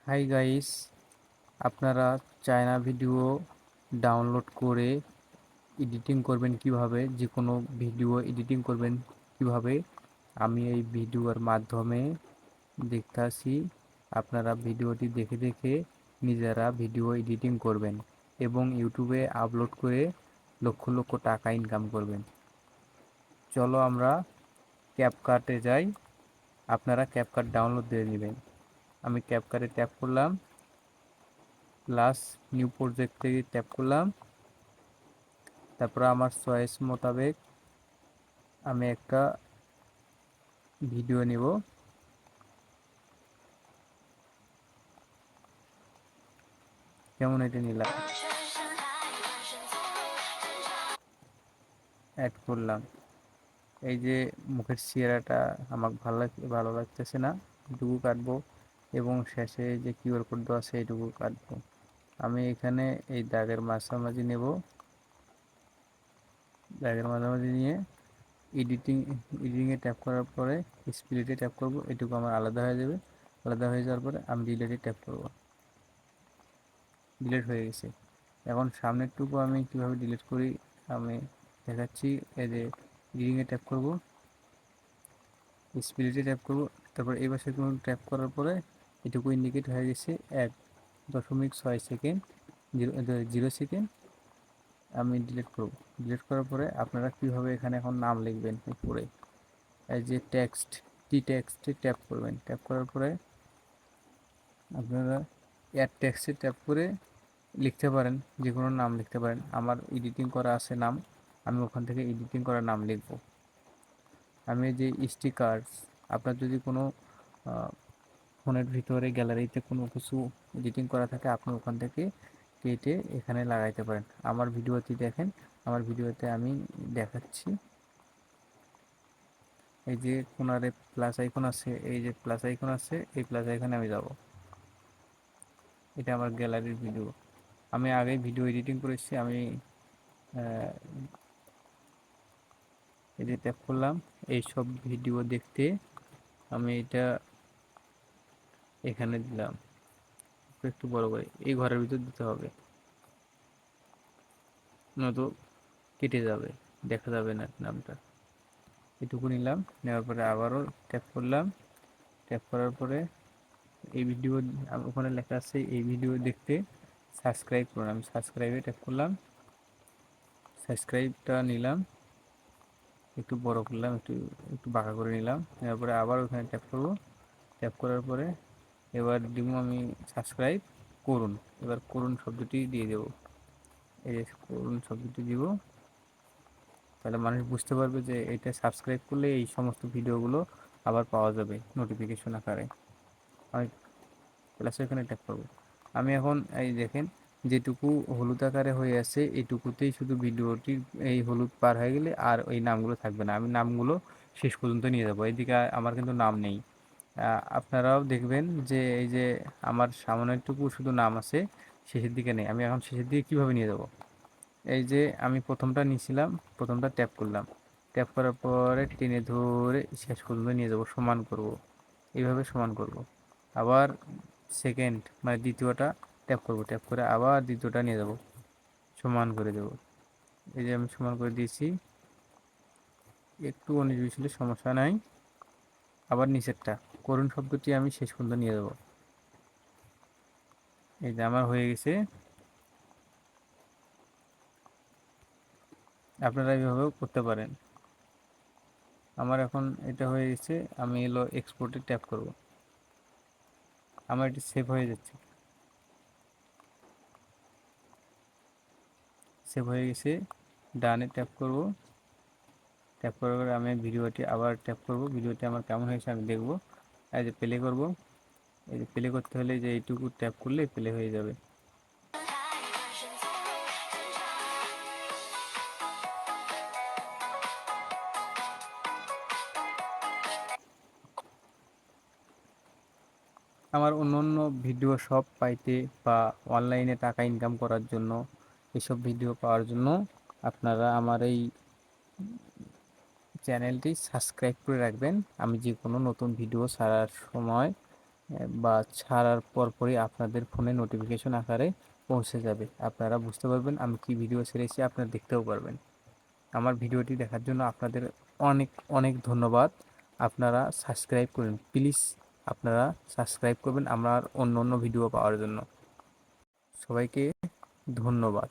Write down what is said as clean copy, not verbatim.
Hi guys, আপনারা China video download করে editing করবেন কিভাবে, যে কোনো ভিডিও এডিটিং করবেন কিভাবে, আমি এই ভিডিওর মাধ্যমে দেখাচ্ছি। আপনারা ভিডিওটি দেখে দেখে নিজেরা ভিডিও এডিটিং করবেন এবং ইউটিউবে আপলোড করে লক্ষ লক্ষ টাকা ইনকাম করবেন। চলো আমরা ক্যাপকাটে যাই। আপনারা ক্যাপকাট ডাউনলোড দিয়ে নেবেন। আমি ক্যাপকাটে ট্যাপ করলাম, প্লাস নিউ প্রজেক্ট থেকে ট্যাপ করলাম। তারপর আমার চয়েস মোতাবেক আমি একটা ভিডিও নিব। যেমন এটা নিলাম, অ্যাড করলাম। এই যে মুখের চেহারাটা আমার ভালো লাগতেছে না, এটুকু কাটবো এবং শেষে যে কিউআর কোড দেওয়া আছে এইটুকু কাটবো। আমি এখানে এই দাগের মাঝামাঝি নেব, দাগের মাঝামাঝি নিয়ে এডিটিংয়ে ট্যাপ করার পরে স্প্লিটে ট্যাপ করব। এটুকু আমার আলাদা হয়ে যাবে। আলাদা হয়ে যাওয়ার পরে আমি ডিলেটে ট্যাপ করব। ডিলিট হয়ে গেছে। এখন সামনেরটুকু আমি কিভাবে ডিলিট করি আমি দেখাচ্ছি। এই যে এডিটিংয়ে ট্যাপ করব, স্প্লিটে ট্যাপ করব, তারপর এই পাশে ট্যাপ করার পরে এটুকু ইন্ডিকেট হয়ে গেছে 1.6 সেকেন্ড, 0 সেকেন্ড। আমি ডিলিট করব। ডিলিট করার পরে আপনারা কীভাবে এখানে এখন নাম লিখবেন উপরে, এই যে টেক্সটে ট্যাপ করবেন। ট্যাপ করার পরে আপনারা অ্যাড টেক্সটে ট্যাপ করে লিখতে পারেন, যে কোনো নাম লিখতে পারেন। আমার এডিটিং করা আছে নাম, আমি ওখান থেকে এডিটিং করা নাম লিখব। আমি যে স্টিকার্স, আপনার যদি কোনো ফোনের ভিতরে গ্যালারিতে কোনো কিছু এডিটিং করা থাকে আপনি ওখান থেকে কেটে এখানে লাগাইতে পারেন। আমার ভিডিওতে দেখেন, আমার ভিডিওতে আমি দেখাচ্ছি। এই যে কোনারে প্লাস আইকন আছে, এই যে প্লাস আইকন আছে, এই প্লাস আইকনে আমি যাব। এটা আমার গ্যালারির ভিডিও। আমি আগে ভিডিও এডিটিং করেছি। আমি এই যে ট্যাপ করলাম, এই সব ভিডিও দেখতে আমি এটা এখানে দিলাম। একটু বড় করে এই ঘরের ভিতর দিতে হবে, নয়তো কেটে যাবে, দেখা যাবে না নামটা। এটুকু নিলাম, নেওয়ার পরে আবারও ট্যাপ করলাম। ট্যাপ করার পরে এই ভিডিও ওখানে লেখা আছে এই ভিডিও দেখতে সাবস্ক্রাইব করুন। আমি সাবস্ক্রাইবে ট্যাপ করলাম, সাবস্ক্রাইবটা নিলাম, একটু বড় করলাম, একটু একটু বাঁকা করে নিলাম। নেওয়ার পরে আবার ওখানে ট্যাপ করব। ট্যাপ করার পরে এবার দিব আমি সাবস্ক্রাইব করুন। এবার করুন শব্দটি দিয়ে দেব। এই যে করুন শব্দটি দিব, তাহলে মানুষ বুঝতে পারবে যে এটা সাবস্ক্রাইব করলে এই সমস্ত ভিডিওগুলো আবার পাওয়া যাবে নোটিফিকেশন আকারে। আমি প্লাস এখানে ট্যাপ করব। আমি এখন এই দেখেন যেটুকু হলুদ আকারে হয়ে আছে এইটুকুতেই শুধু ভিডিওটি, এই হলুদ পার হয়ে গেলে আর ওই নামগুলো থাকবে না। আমি নামগুলো শেষ পর্যন্ত নিয়ে যাব। এইদিকে আমার কিন্তু নাম নেই। আপনারাও দেখবেন যে এই যে আমার সামনেরটুকু শুধু নাম আছে, শেষের দিকে নেই। আমি এখন শেষের দিকে কীভাবে নিয়ে যাব? এই যে আমি প্রথমটা নিয়েছিলাম, প্রথমটা ট্যাপ করলাম, ট্যাপ করার পরে টেনে ধরে শেষ পর্যন্ত নিয়ে যাব, সমান করব। এইভাবে সমান করব। আবার সেকেন্ড মানে দ্বিতীয়টা ট্যাপ করব, ট্যাপ করে আবার দ্বিতীয়টা নিয়ে যাব, সমান করে দেব। এই যে আমি সমান করে দিয়েছি। একটু 19-20 হলে সমস্যা নাই। আবার নিচেরটা করুণ শব্দটি আমি শেষ পর্যন্ত নিয়ে যাব। এই যে আমার হয়ে গেছে। আপনারা এইভাবেও করতে পারেন। আমার এখন এটা হয়ে গেছে। আমি এলো এক্সপোর্টে ট্যাপ করব। আমার এটি সেভ হয়ে যাচ্ছে, সেভ হয়ে গেছে। ডানে ট্যাপ করব। ট্যাপ করার পরে আমি ভিডিওটি আবার ট্যাপ করব। ভিডিওটি আমার কেমন হয়েছে আমি দেখব। এই যে প্লে করব। এই যে প্লে করতে হলে যে এইটুকু ট্যাপ করলে প্লে হয়ে যাবে। আমার অন্য অন্য ভিডিও সব পাইতে বা অনলাইনে টাকা ইনকাম করার জন্য, এসব ভিডিও পাওয়ার জন্য আপনারা আমার এই চ্যানেলটি সাবস্ক্রাইব করে রাখবেন। আমি যে কোনো নতুন ভিডিও ছাড়ার সময় বা ছাড়ার পরপরই আপনাদের ফোনে নোটিফিকেশন আকারে পৌঁছে যাবে। আপনারা বুঝতে পারবেন আমি কি ভিডিও ছেড়েছি, আপনারা দেখতেও পারবেন। আমার ভিডিওটি দেখার জন্য আপনাদের অনেক অনেক ধন্যবাদ। আপনারা সাবস্ক্রাইব করুন প্লিজ, আপনারা সাবস্ক্রাইব করবেন আমার অন্য অন্য ভিডিও পাওয়ার জন্য। সবাইকে ধন্যবাদ।